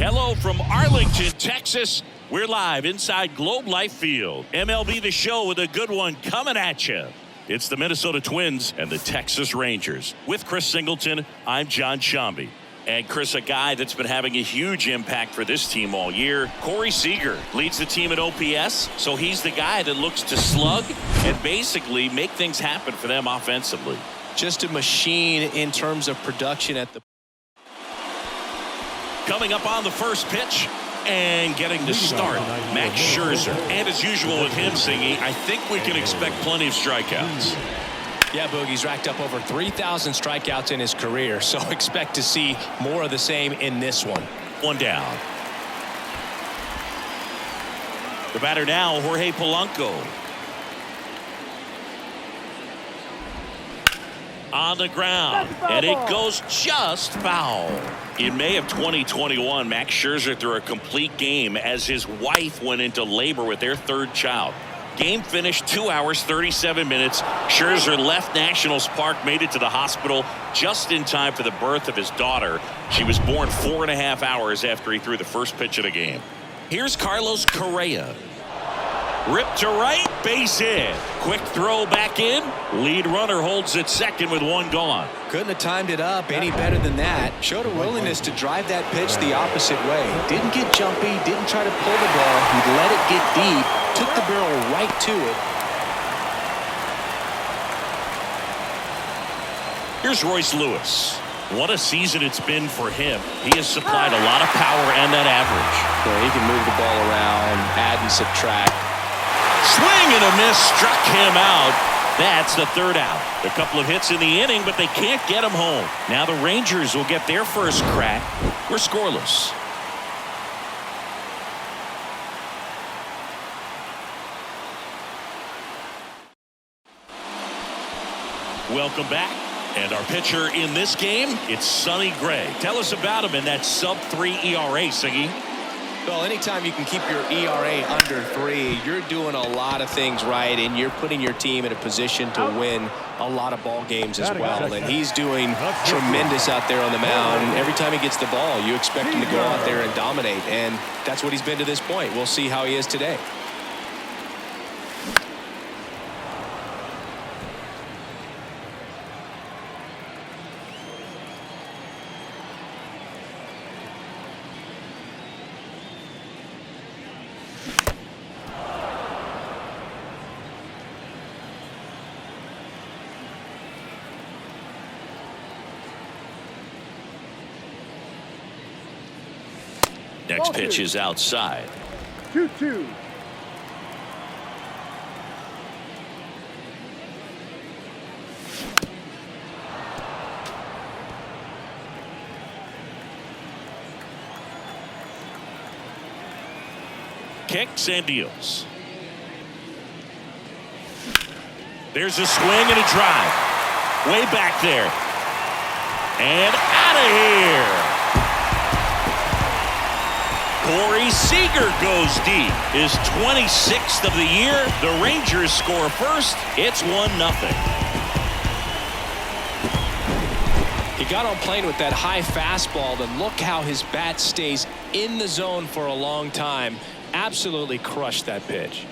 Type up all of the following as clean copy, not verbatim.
Hello from Arlington, Texas. We're live inside Globe Life Field. MLB The Show with a good one coming at you. It's the Minnesota Twins and the Texas Rangers. With Chris Singleton, I'm John Shambi. And Chris, a guy that's been having a huge impact for this team all year, Corey Seager, leads the team at OPS, so he's the guy that looks to slug and basically make things happen for them offensively. Just a machine in terms of production at the... Coming up on the first pitch and getting the start, Max Scherzer. And as usual with him, Singy, I think we can expect plenty of strikeouts. Yeah, Boogie's racked up over 3,000 strikeouts in his career, so expect to see more of the same in this one. One down. The batter now, Jorge Polanco. On the ground, and it goes just foul. In May of 2021, Max Scherzer threw a complete game as his wife went into labor with their third child. Game finished 2 hours, 37 minutes. Scherzer left Nationals Park, made it to the hospital just in time for the birth of his daughter. She was born 4.5 hours after he threw the first pitch of the game. Here's Carlos Correa. Ripped to right, base hit. Quick throw back in. Lead runner holds at second with one gone. Couldn't have timed it up any better than that. Showed a willingness to drive that pitch the opposite way. Didn't get jumpy, didn't try to pull the ball. He let it get deep, took the barrel right to it. Here's Royce Lewis. What a season it's been for him. He has supplied a lot of power and that average. Yeah, he can move the ball around, add and subtract. Swing and a miss, struck him out. That's the third out. A couple of hits in the inning, but they can't get him home. Now the Rangers will get their first crack. We're scoreless. Welcome back. And our pitcher in this game, it's Sonny Gray. Tell us about him in that sub-3 ERA, Siggy. Well, anytime you can keep your ERA under 3, you're doing a lot of things right, and you're putting your team in a position to win a lot of ball games as well. And he's doing tremendous out there on the mound. Every time he gets the ball, you expect him to go out there and dominate, and that's what he's been to this point. We'll see how he is today. Next pitch is outside. 2-2. Kicks and deals. There's a swing and a drive. Way back there. And out of here. Corey Seager goes deep. His 26th of the year. The Rangers score first. It's 1-0. He got on plane with that high fastball, and look how his bat stays in the zone for a long time. Absolutely crushed that pitch.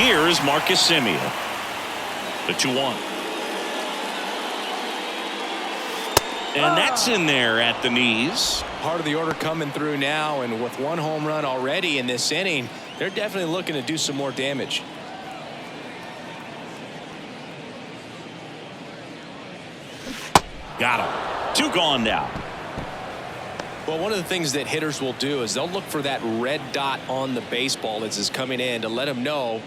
Here's Marcus Semien. The 2-1. And that's in there at the knees. Part of the order coming through now, and with one home run already in this inning, they're definitely looking to do some more damage. Got him. 2 gone now. Well, one of the things that hitters will do is they'll look for that red dot on the baseball as it's coming in to let them know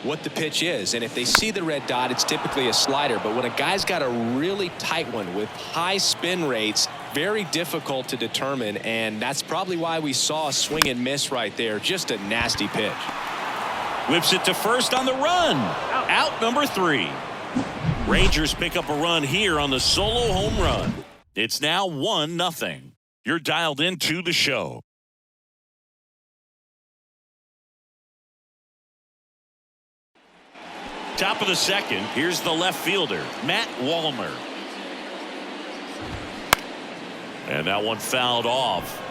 what the pitch is. And if they see the red dot, it's typically a slider. But when a guy's got a really tight one with high spin rates, very difficult to determine. And that's probably why we saw a swing and miss right there. Just a nasty pitch. Whips it to first on the run. Out number 3. Rangers pick up a run here on the solo home run. It's now 1-0. You're dialed into the show. Top of the second. Here's the left fielder, Matt Wallner. And that one fouled off.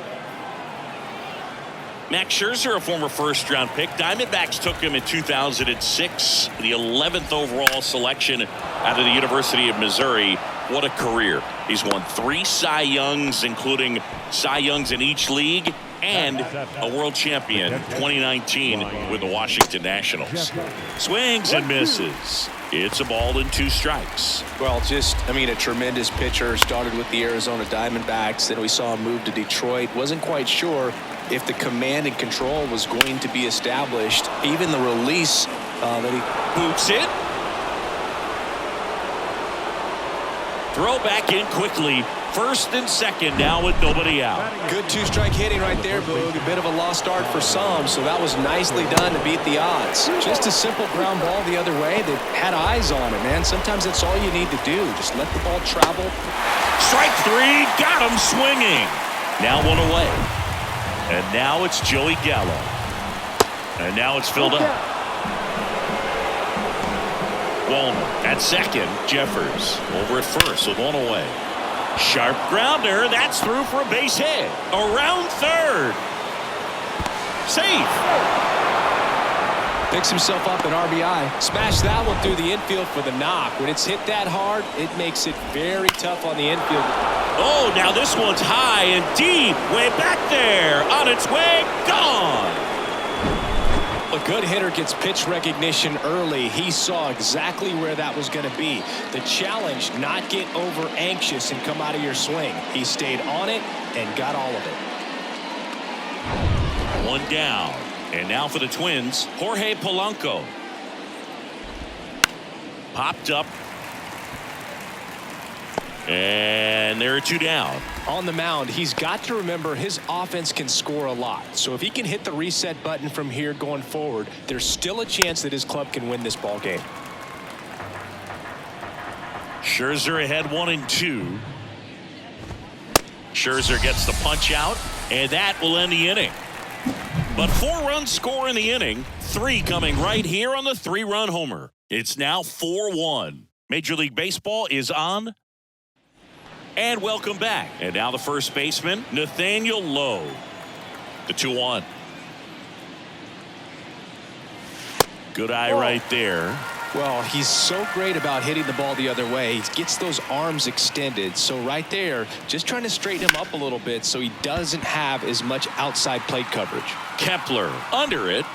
Max Scherzer, a former first-round pick. Diamondbacks took him in 2006, the 11th overall selection out of the University of Missouri. What a career. He's won 3 Cy Youngs, including Cy Youngs in each league, and a world champion 2019 with the Washington Nationals. Swings and misses. It's a ball and 2 strikes. Well, a tremendous pitcher. Started with the Arizona Diamondbacks. Then we saw him move to Detroit. Wasn't quite sure if the command and control was going to be established. Even the release that he boots it. Throw back in quickly. First and second now with nobody out. Good 2-strike hitting right there, Boog. A bit of a lost start for some, so that was nicely done to beat the odds. Just a simple ground ball the other way. They had eyes on it, man. Sometimes that's all you need to do. Just let the ball travel. Strike 3. Got him swinging. Now 1 away. And now it's Joey Gallo. And now it's filled up. Wallner at second. Jeffers over at first with 1 away. Sharp grounder. That's through for a base hit. Around third. Safe. Picks himself up an RBI. Smash that one through the infield for the knock. When it's hit that hard, it makes it very tough on the infield. Oh, now this one's high and deep. Way back there. On its way. Gone. A good hitter gets pitch recognition early. He saw exactly where that was going to be. The challenge, not get over anxious and come out of your swing. He stayed on it and got all of it. 1 down. And now for the Twins, Jorge Polanco. Popped up. And there are 2 down. On the mound, he's got to remember his offense can score a lot. So if he can hit the reset button from here going forward, there's still a chance that his club can win this ball game. Scherzer ahead 1-2. Scherzer gets the punch out, and that will end the inning. But 4 runs score in the inning, 3 coming right here on the 3-run homer. It's now 4-1. Major League Baseball is on. And welcome back. And now the first baseman, Nathaniel Lowe. The 2-1. Good eye right there. Well, he's so great about hitting the ball the other way. He gets those arms extended. So right there, just trying to straighten him up a little bit so he doesn't have as much outside plate coverage. Kepler under it.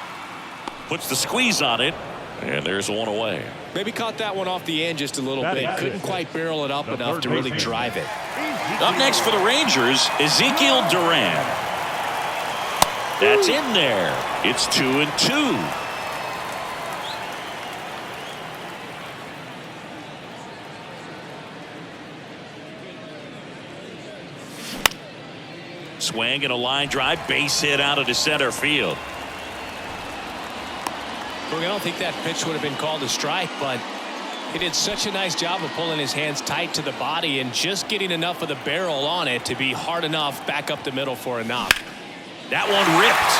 Puts the squeeze on it. And there's 1 away. Maybe caught that one off the end just a little bit. Couldn't quite barrel it up enough to really drive it. Up next for the Rangers, Ezekiel Duran. That's in there. It's 2-2. Swing and a line drive, base hit out of the center field. I don't think that pitch would have been called a strike, but he did such a nice job of pulling his hands tight to the body and just getting enough of the barrel on it to be hard enough back up the middle for a knock. That one ripped.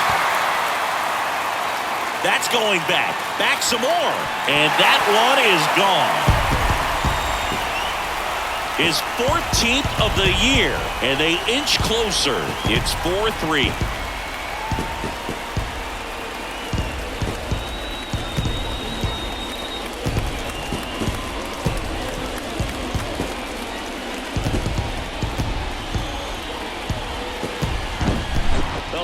That's going back. Back some more. And that one is gone. His 14th of the year, and they inch closer. It's 4-3.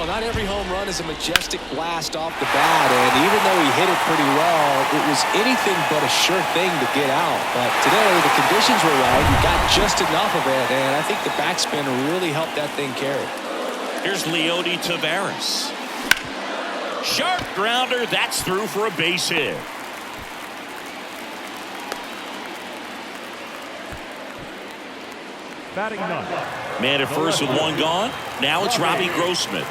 Not every home run is a majestic blast off the bat, and even though he hit it pretty well, it was anything but a sure thing to get out. But today, the conditions were right. He got just enough of it, and I think the backspin really helped that thing carry. Here's Leody Taveras. Sharp grounder. That's through for a base hit. Batting ninth. Man at first with 1 gone. Now it's Robbie Grossman.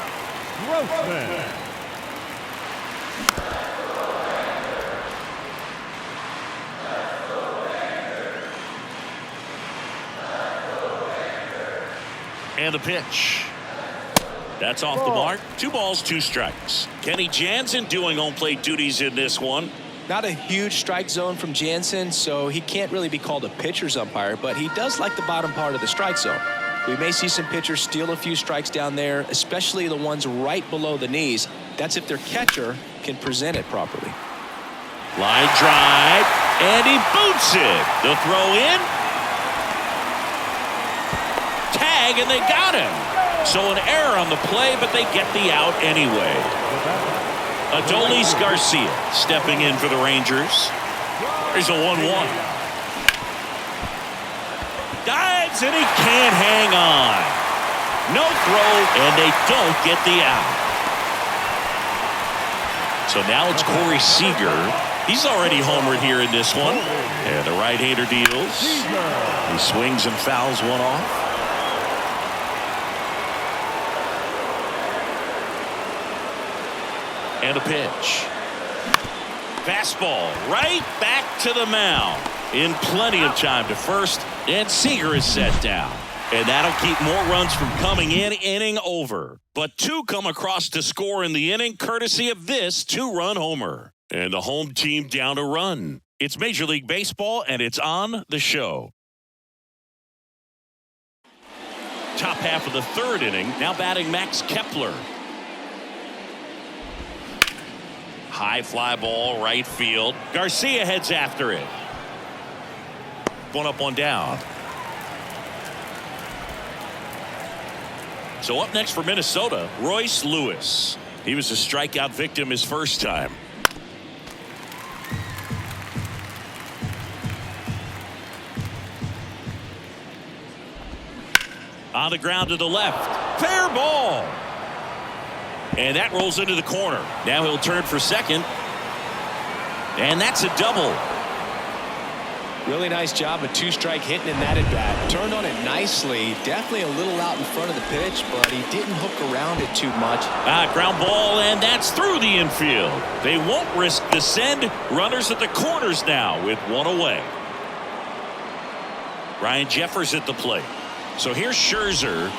And the pitch. That's off the mark. 2 balls, 2 strikes. Kenny Jansen doing home plate duties in this one. Not a huge strike zone from Jansen, so he can't really be called a pitcher's umpire, but he does like the bottom part of the strike zone. We may see some pitchers steal a few strikes down there, especially the ones right below the knees. That's if their catcher can present it properly. Line drive, and he boots it. The throw in. Tag, and they got him. So an error on the play, but they get the out anyway. Adolis Garcia stepping in for the Rangers. There's a 1-1. Dives, and he can't hang on. No throw, and they don't get the out. So now it's Corey Seager. He's already homered here in this one. And the right-hander deals. He swings and fouls one off. And a pitch. Fastball right back to the mound. In plenty of time to first. And Seager is set down. And that'll keep more runs from coming in. Inning over. But two come across to score in the inning courtesy of this two-run homer. And the home team down a run. It's Major League Baseball, and it's on the show. Top half of the third inning. Now batting Max Kepler. High fly ball, right field. Garcia heads after it. One up, one down. So up next for Minnesota, Royce Lewis. He was a strikeout victim his first time. On the ground to the left. Fair ball. And that rolls into the corner. Now he'll turn for second. And that's a double. Really nice job of two-strike hitting in that at-bat. Turned on it nicely. Definitely a little out in front of the pitch, but he didn't hook around it too much. Ground ball, and that's through the infield. They won't risk the send. Runners at the corners now with one away. Ryan Jeffers at the plate. So here's Scherzer.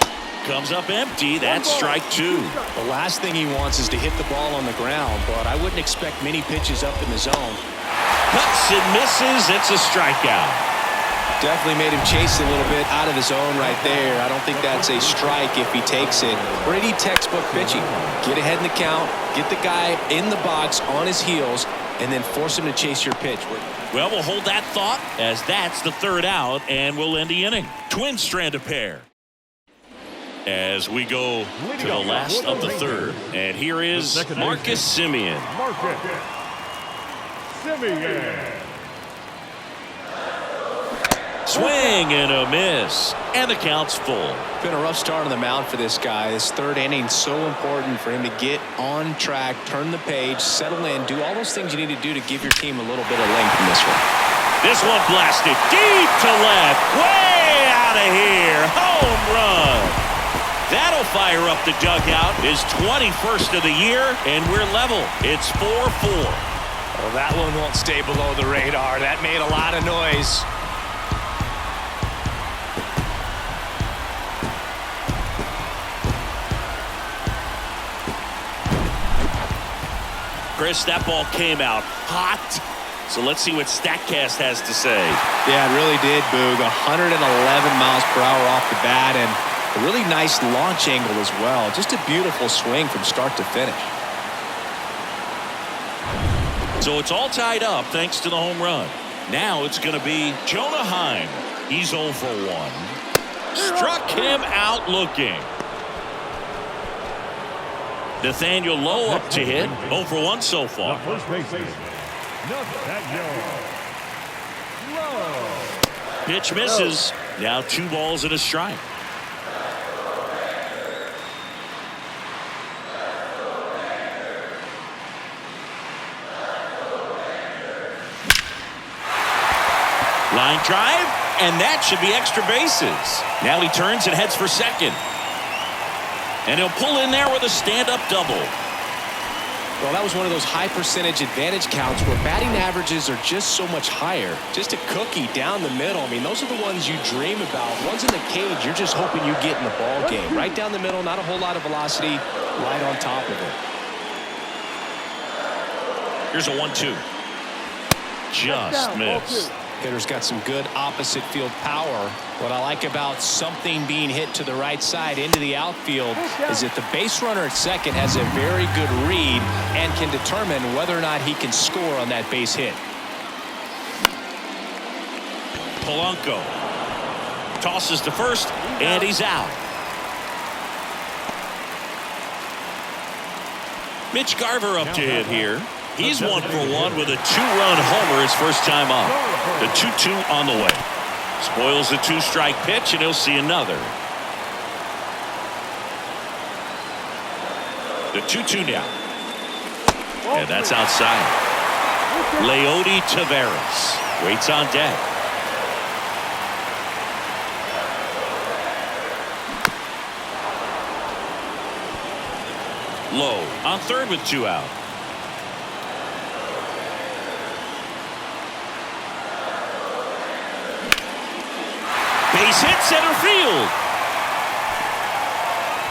Comes up empty. That's strike two. The last thing he wants is to hit the ball on the ground, but I wouldn't expect many pitches up in the zone. Cuts and misses. It's a strikeout. Definitely made him chase a little bit out of the zone right there. I don't think that's a strike if he takes it. Pretty textbook pitching. Get ahead in the count, get the guy in the box on his heels, and then force him to chase your pitch. Well, we'll hold that thought as that's the third out, and we'll end the inning. Twin strand of pair. As we go to the last of the third. And here is Marcus Semien. Swing and a miss. And the count's full. Been a rough start on the mound for this guy. This third inning so important for him to get on track, turn the page, settle in, do all those things you need to do to give your team a little bit of length in this one. This one blasted deep to left. Way out of here. Home run. That'll fire up the dugout. His 21st of the year, and we're level. It's 4-4. Well, that one won't stay below the radar. That made a lot of noise. Chris, that ball came out hot. So let's see what StatCast has to say. Yeah, it really did, Boog. 111 miles per hour off the bat, and a really nice launch angle as well. Just a beautiful swing from start to finish. So it's all tied up thanks to the home run. Now it's going to be Jonah Heim. He's 0 for 1. Struck him out looking. Nathaniel Lowe up to hit. 0 for 1 so far. Pitch misses. Now 2 balls and a strike. Line drive, and that should be extra bases. Now he turns and heads for second. And he'll pull in there with a stand-up double. Well, that was one of those high percentage advantage counts where batting averages are just so much higher. Just a cookie down the middle. I mean, those are the ones you dream about. Ones in the cage, you're just hoping you get in the ball game. Right down the middle, not a whole lot of velocity, right on top of it. Here's a 1-2. just missed. Hitter's got some good opposite field power. What I like about something being hit to the right side into the outfield is that the base runner at second has a very good read and can determine whether or not he can score on that base hit. Polanco tosses to first, and he's out. Mitch Garver up to hit here. He's 1 for 1 with a 2-run homer his first time up. The 2-2 on the way. Spoils the 2-strike pitch, and he'll see another. The 2-2 now. And that's outside. Leody Taveras waits on deck. Low on third with 2 out. Base hit center field.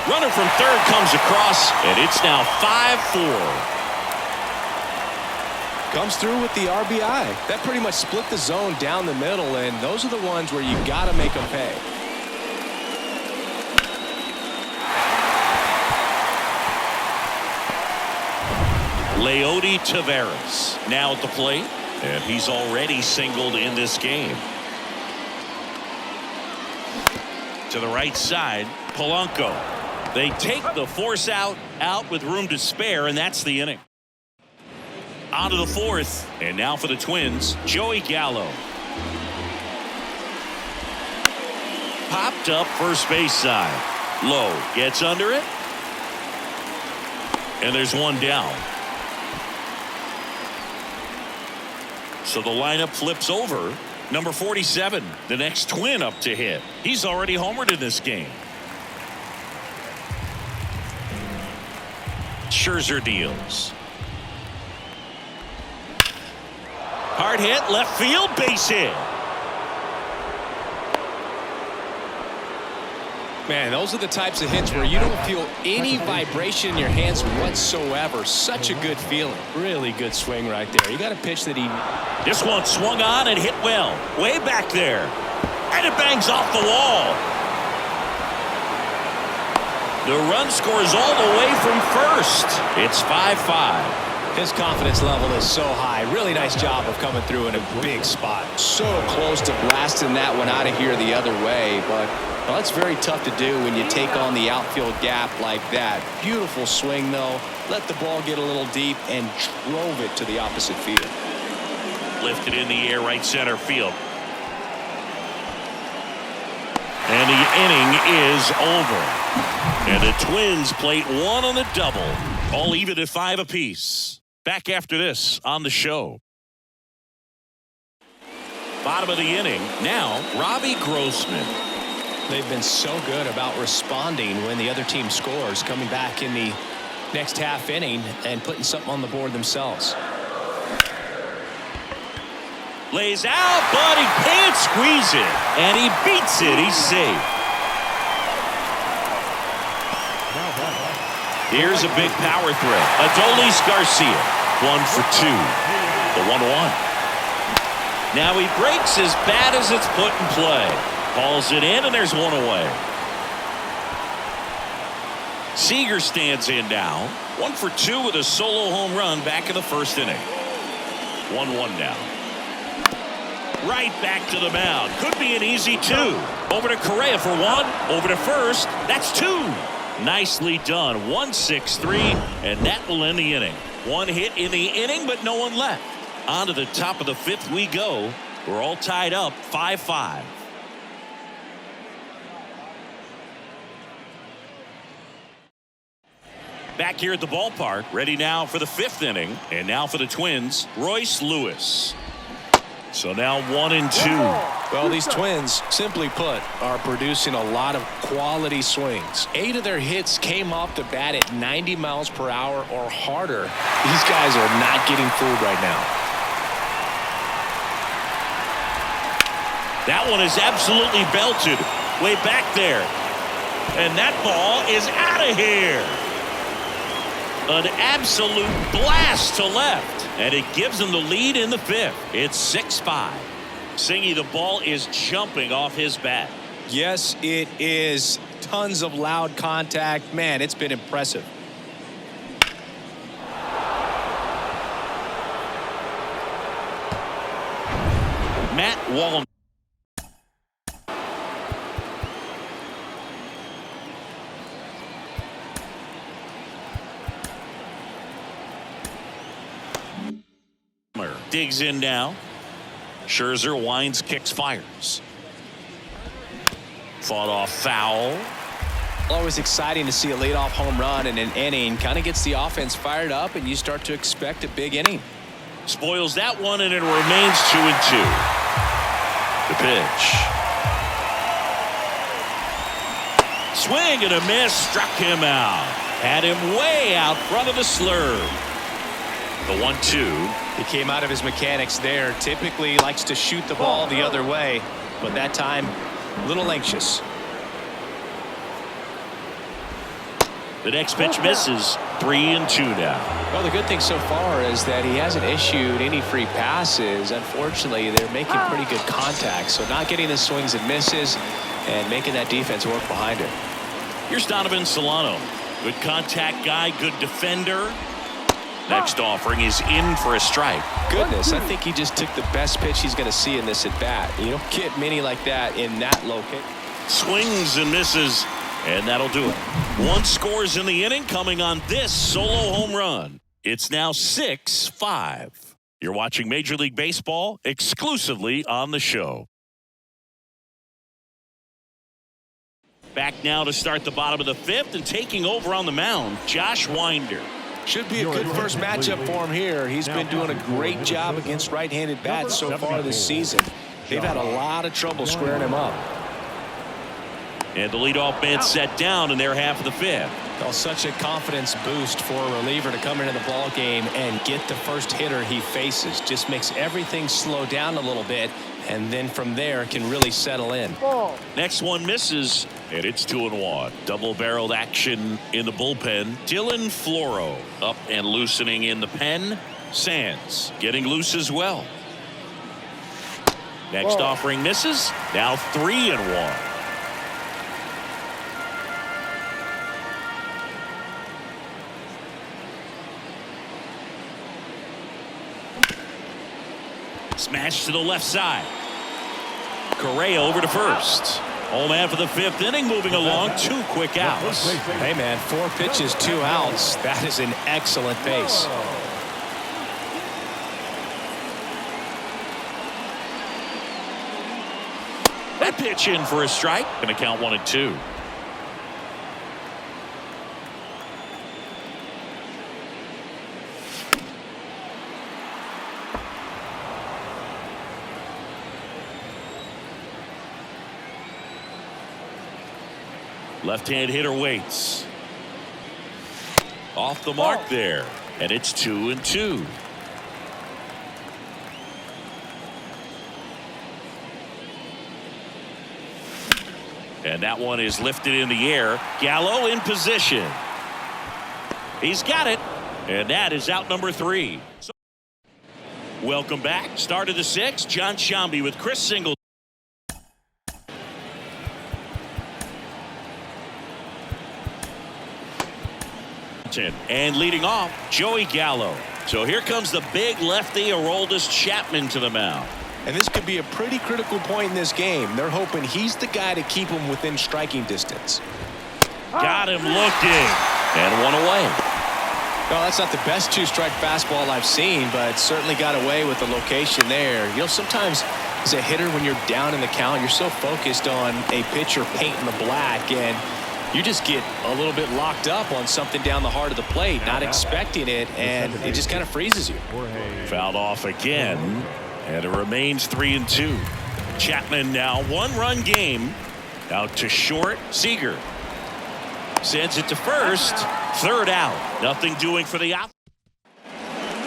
Runner from third comes across, and it's now 5-4. Comes through with the RBI. That pretty much split the zone down the middle, and those are the ones where you got to make them pay. Leody Taveras now at the plate, and he's already singled in this game. To the right side, Polanco. They take the force out with room to spare, and that's the inning. On to the fourth, and now for the Twins, Joey Gallo. Popped up first base side. Low gets under it, and there's one down. So the lineup flips over. Number 47, the next Twin up to hit. He's already homered in this game. Scherzer deals. Hard hit, left field, base hit. Man, those are the types of hits where you don't feel any vibration in your hands whatsoever. Such a good feeling. Really good swing right there. You got a pitch that he... This one swung on and hit well. Way back there. And it bangs off the wall. The run scores all the way from first. It's 5-5. His confidence level is so high. Really nice job of coming through in a big spot. So close to blasting that one out of here the other way, but well, it's very tough to do when you take on the outfield gap like that. Beautiful swing, though. Let the ball get a little deep and drove it to the opposite field. Lifted in the air, right center field. And the inning is over. And the Twins plate one on the double. All even at 5 apiece. Back after this on the show. Bottom of the inning. Now, Robbie Grossman. They've been so good about responding when the other team scores, coming back in the next half inning and putting something on the board themselves. Lays out, but he can't squeeze it. And he beats it. He's safe. Here's a big power threat. Adolis Garcia, 1 for 2. The 1-1. Now he breaks as bad as it's put in play. Hauls it in, and there's one away. Seager stands in now. 1 for 2 with a solo home run back in the first inning. 1-1 now. Right back to the mound. Could be an easy 2. Over to Correa for 1. Over to first. That's 2. Nicely done. 1-6-3, and that will end the inning. One hit in the inning, but no one left. On to the top of the 5th we go. We're all tied up 5-5. Back here at the ballpark, ready now for the 5th inning, and now for the Twins, Royce Lewis. So now 1-2. Well, these Twins, simply put, are producing a lot of quality swings. 8 of their hits came off the bat at 90 miles per hour or harder. These guys are not getting fooled right now. That one is absolutely belted. Way back there. And that ball is out of here. An absolute blast to left, and it gives them the lead in the fifth. It's 6-5. Singy, the ball is jumping off his bat. Yes, it is. Tons of loud contact. Man, it's been impressive. Matt Wallner. Digs in now. Scherzer winds, kicks, fires. Fought off foul. Always exciting to see a leadoff home run in an inning. Kind of gets the offense fired up, and you start to expect a big inning. Spoils that one, and it remains 2-2. The pitch. Swing and a miss. Struck him out. Had him way out front of the slurve. The 1-2. He came out of his mechanics there. Typically likes to shoot the ball the other way, but that time a little anxious. The next pitch misses. 3-2 now. Well, the good thing so far is that he hasn't issued any free passes. Unfortunately, they're making pretty good contact, so not getting the swings and misses and making that defense work behind it. Here's Donovan Solano. Good contact guy, good defender. Next offering is in for a strike. Goodness, I think he just took the best pitch he's going to see in this at bat. You don't get many like that in that location. Swings and misses, and that'll do it. One scores in the inning coming on this solo home run. It's now 6-5. You're watching Major League Baseball exclusively on the show. Back now to start the bottom of the fifth, and taking over on the mound, Josh Winder. Should be a good first matchup for him here. He's been doing a great job against right-handed bats so far this season. They've had a lot of trouble squaring him up. And the leadoff man set down in their half of the fifth. Well, such a confidence boost for a reliever to come into the ball game and get the first hitter he faces. Just makes everything slow down a little bit, and then from there can really settle in. Next one misses, and it's 2-1. Double-barreled action in the bullpen. Dylan Floro up and loosening in the pen. Sands getting loose as well. Next offering misses. Now 3-1. Smash to the left side. Correa over to first. Home after the fifth inning, moving along. 2 quick outs. Hey, man, 4 pitches, 2 outs. That is an excellent pace. That pitch in for a strike. Going to count 1-2. Left-hand hitter waits. Off the mark there. And it's 2-2. And that one is lifted in the air. Gallo in position. He's got it. And that is out number 3. Welcome back. Start of the 6th. John Shambi with Chris Singleton. And leading off, Joey Gallo. So here comes the big lefty, Aroldis Chapman, to the mound. And this could be a pretty critical point in this game. They're hoping he's the guy to keep him within striking distance. Got him looking. And one away. Well, that's not the best 2-strike fastball I've seen, but certainly got away with the location there. You know, sometimes as a hitter, when you're down in the count, you're so focused on a pitcher painting the black, and you just get a little bit locked up on something down the heart of the plate, not expecting it, and it just kind of freezes you. Fouled off again, and it remains 3-2. Chapman now 1-run game. Out to short. Seager sends it to first. 3rd out. Nothing doing for the out.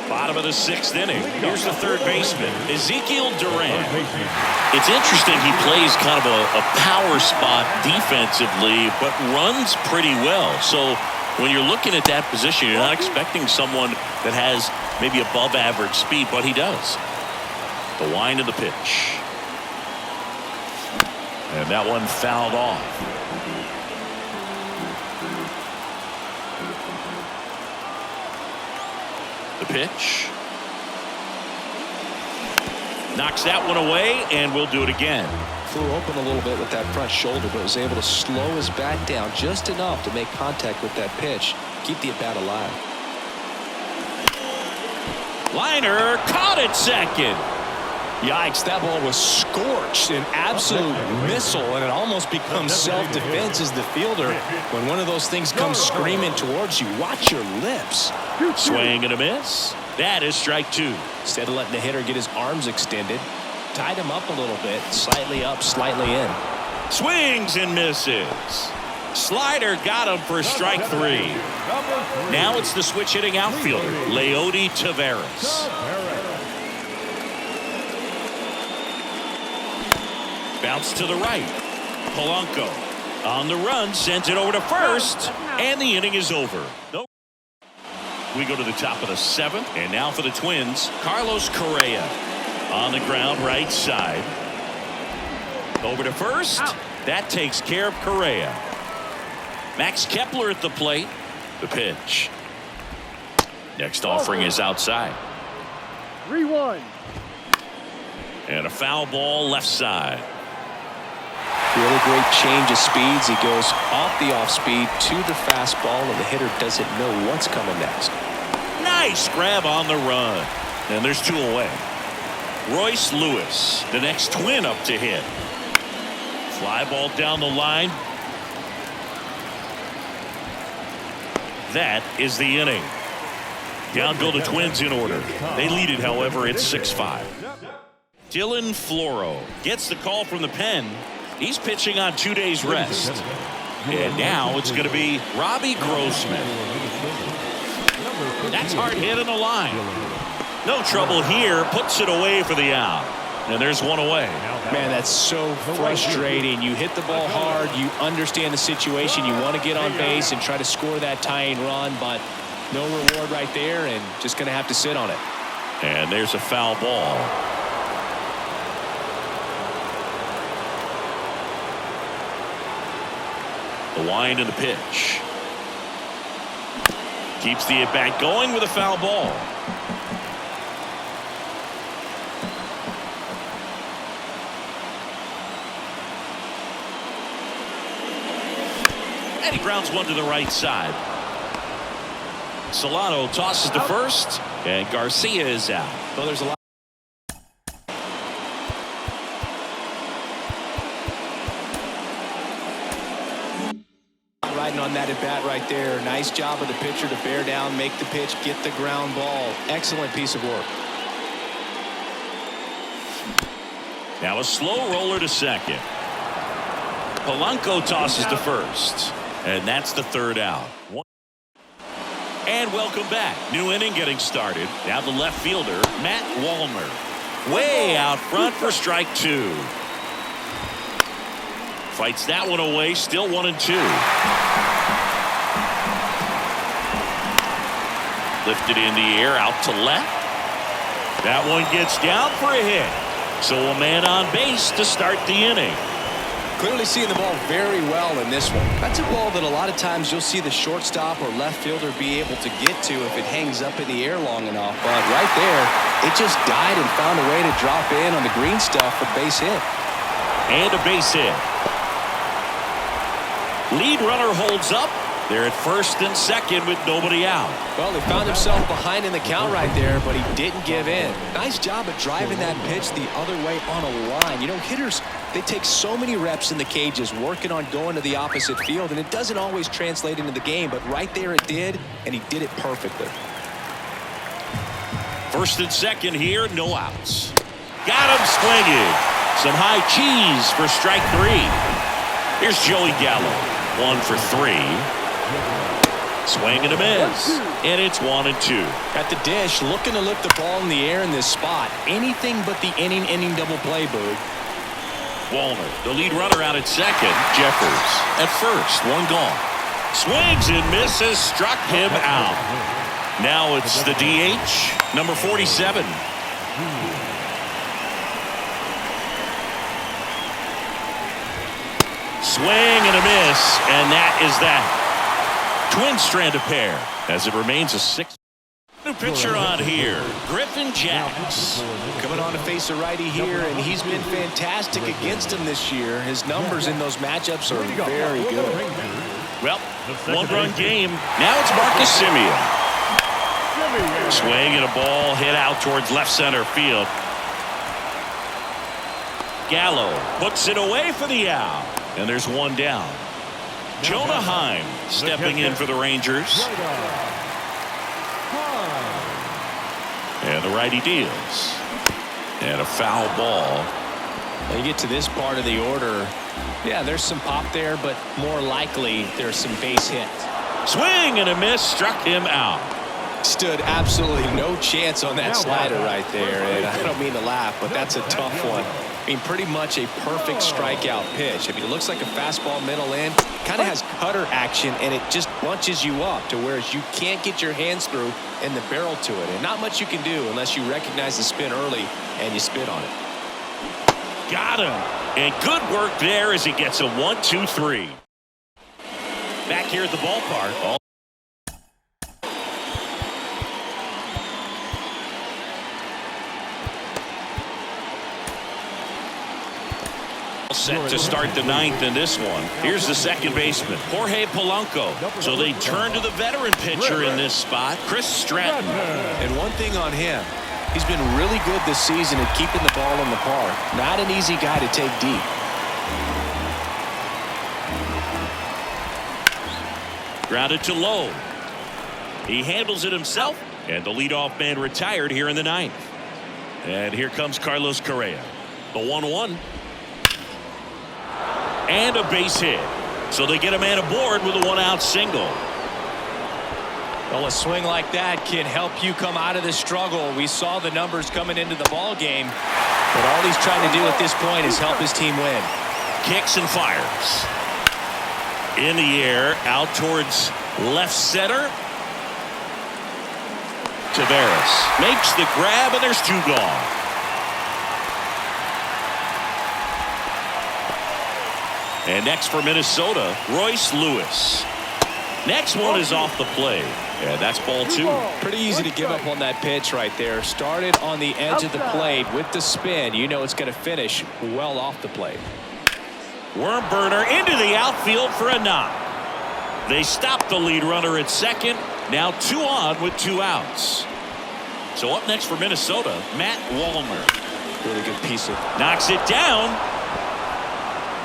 Bottom of the 6th inning. Here's the 3rd baseman, Ezekiel Duran. It's interesting, he plays kind of a power spot defensively, but runs pretty well. So When you're looking at that position, you're not expecting someone that has maybe above average speed, but he does. The wind of the pitch. And that one fouled off. The pitch. Knocks that one away, and we'll do it again. Flew open a little bit with that front shoulder, but was able to slow his bat down just enough to make contact with that pitch. Keep the at-bat alive. Liner caught at second. Yikes, that ball was scorched, an absolute missile, and it almost becomes self-defense as the fielder. When one of those things comes screaming towards you, watch your lips. Swing and a miss. That is strike two. Instead of letting the hitter get his arms extended, tied him up a little bit, slightly up, slightly in. Swings and misses. Slider got him for strike three. Now it's the switch hitting outfielder, Leody Taveras. Bounce to the right. Polanco on the run, sends it over to first, and the inning is over. We go to the top of the seventh, and now for the Twins, Carlos Correa on the ground, right side. Over to first. That takes care of Correa. Max Kepler at the plate. The pitch. Next offering is outside. 3-1. And a foul ball left side. Really great change of speeds. He goes off the off speed to the fastball, and the hitter doesn't know what's coming next. Nice grab on the run. And there's two away. Royce Lewis, the next Twin up to hit. Fly ball down the line. That is the inning. Down go the Twins in order. They lead it, however, at 6-5. Dylan Floro gets the call from the pen. He's pitching on 2 days rest. And now it's going to be Robbie Grossman. That's hard hit on the line. No trouble here. Puts it away for the out. And there's one away. Man, that's so frustrating. You hit the ball hard. You understand the situation. You want to get on base and try to score that tying run, but no reward right there, and just going to have to sit on it. And there's a foul ball. The wind and the pitch. Keeps the at-bat going with a foul ball. And he grounds one to the right side. Solano tosses to first, and Garcia is out. Well, there's a lot. Riding on that at bat right there. Nice job of the pitcher to bear down, make the pitch, get the ground ball. Excellent piece of work. Now a slow roller to second. Polanco tosses to first, and that's the third out. And welcome back. New inning getting started. Now the left fielder, Matt Wallner, way out front for strike two. Fights that one away, still 1-2. Lifted in the air, out to left. That one gets down for a hit. So a man on base to start the inning. Clearly seeing the ball very well in this one. That's a ball that a lot of times you'll see the shortstop or left fielder be able to get to if it hangs up in the air long enough. But right there, it just died and found a way to drop in on the green stuff for base hit. And a base hit. Lead runner holds up. They're at first and second with nobody out. Well, he found himself behind in the count right there, but he didn't give in. Nice job of driving that pitch the other way on a line. You know, hitters, they take so many reps in the cages working on going to the opposite field, and it doesn't always translate into the game, but right there it did, and he did it perfectly. First and second here, no outs. Got him swinging. Some high cheese for strike three. Here's Joey Gallo, 1 for 3. Swing and a miss. And it's 1-2. At the dish, looking to lift the ball in the air in this spot. Anything but the inning double play, Bird. Wallner, the lead runner out at second. Jeffers at first, one gone. Swings and misses, struck him out. Now it's the DH, number 47. Swing and a miss, and that is that. Twin stranded pair as it remains a 6. New pitcher on here, Griffin Jax. Coming on to face a righty here, and he's been fantastic against him this year. His numbers in those matchups are very good. Well, one-run game. Now it's Marcus Semien. Swing and a ball hit out towards left center field. Gallo puts it away for the out, and there's one down. Jonah Heim stepping in for the Rangers. And the righty deals. And a foul ball. When you get to this part of the order, yeah, there's some pop there, but more likely there's some base hit. Swing and a miss, struck him out. Stood absolutely no chance on that slider right there, and I don't mean to laugh, but that's a tough one. I mean, pretty much a perfect strikeout pitch. I mean, it looks like a fastball middle in, kind of has cutter action, and it just bunches you up to where you can't get your hands through and the barrel to it, and not much you can do unless you recognize the spin early and you spit on it. Got him. And good work there as he gets a 1-2-3. Back here at the ballpark. Set to start the ninth in this one. Here's the second baseman, Jorge Polanco. So they turn to the veteran pitcher in this spot, Chris Stratton. And one thing on him, he's been really good this season at keeping the ball in the park. Not an easy guy to take deep. Grounded to low. He handles it himself, and the leadoff man retired here in the ninth. And here comes Carlos Correa. The 1-1. And a base hit. So they get a man aboard with a one-out single. Well, a swing like that can help you come out of the struggle. We saw the numbers coming into the ball game, but all he's trying to do at this point is help his team win. Kicks and fires. In the air, out towards left center. Taveras makes the grab, and there's two gone. And next for Minnesota, Royce Lewis. Next one is off the plate. And that's ball two. Pretty easy to give up on that pitch right there. Started on the edge of the plate with the spin. You know it's going to finish well off the plate. Worm burner into the outfield for a knock. They stop the lead runner at second. Now 2 on with 2 outs. So up next for Minnesota, Matt Wallner. Really good piece of. Knocks it down.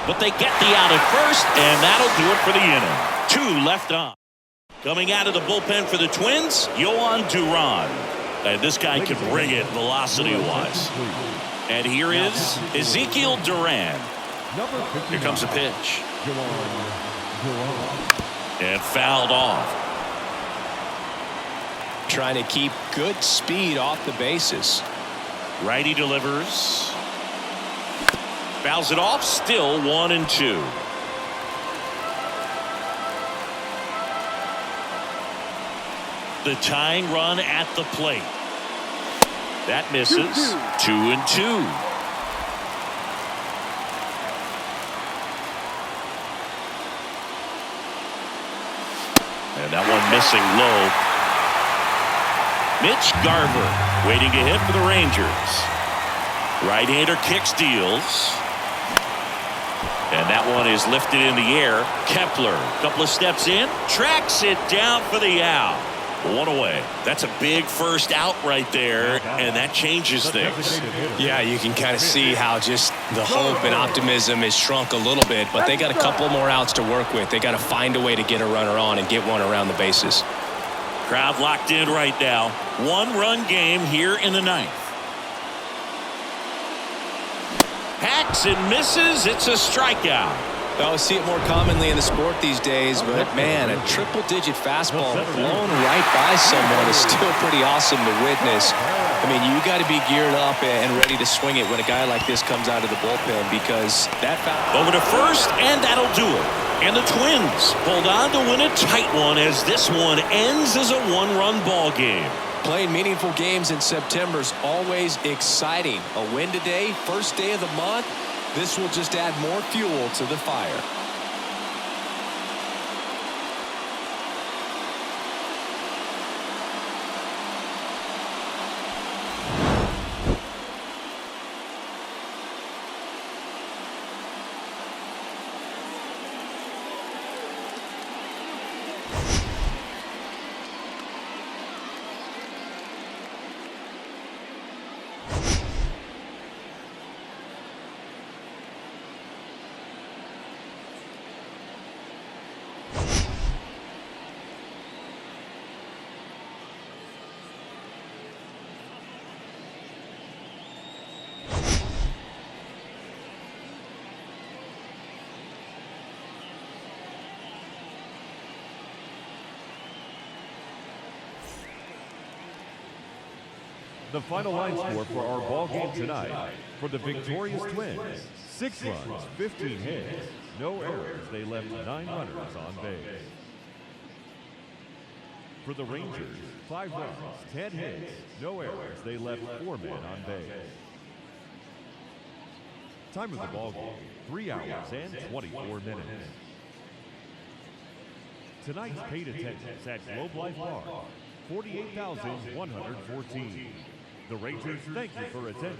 But they get the out at first, and that'll do it for the inning. 2 left on. Coming out of the bullpen for the Twins, Yohan Duran. And this guy can bring it velocity-wise. And here is Ezekiel Duran. Here comes a pitch. And fouled off. Trying to keep good speed off the bases. Righty delivers. Fouls it off, still 1-2. The tying run at the plate. That misses. 2-2. And that one missing low. Mitch Garver waiting to hit for the Rangers. Right-hander kicks, deals. And that one is lifted in the air. Kepler, a couple of steps in, tracks it down for the out. 1 away. That's a big first out right there, and that changes things. Yeah, you can kind of see how just the hope and optimism has shrunk a little bit, but they got a couple more outs to work with. They got to find a way to get a runner on and get one around the bases. Crowd locked in right now. 1-run game here in the ninth. Hacks and misses. It's a strikeout. I see it more commonly in the sport these days, but man, a triple-digit fastball blown right by someone is still pretty awesome to witness. I mean, you got to be geared up and ready to swing it when a guy like this comes out of the bullpen, because that foul. Over to first, and that'll do it. And the Twins hold on to win a tight one as this one ends as a one-run ball game. Playing meaningful games in September is always exciting. A win today, first day of the month. This will just add more fuel to the fire. The final line score for our ball game tonight: for the victorious Twins, 6 runs, 15 hits, no errors. They left 9 runners on base. For the Rangers, 5 runs, 10 hits, no errors. They left 4 men on base. Time of the ball game: 3 hours and 24 minutes. Tonight's paid attendance at Globe Life Park, 48,114. The Rangers thank you for attending.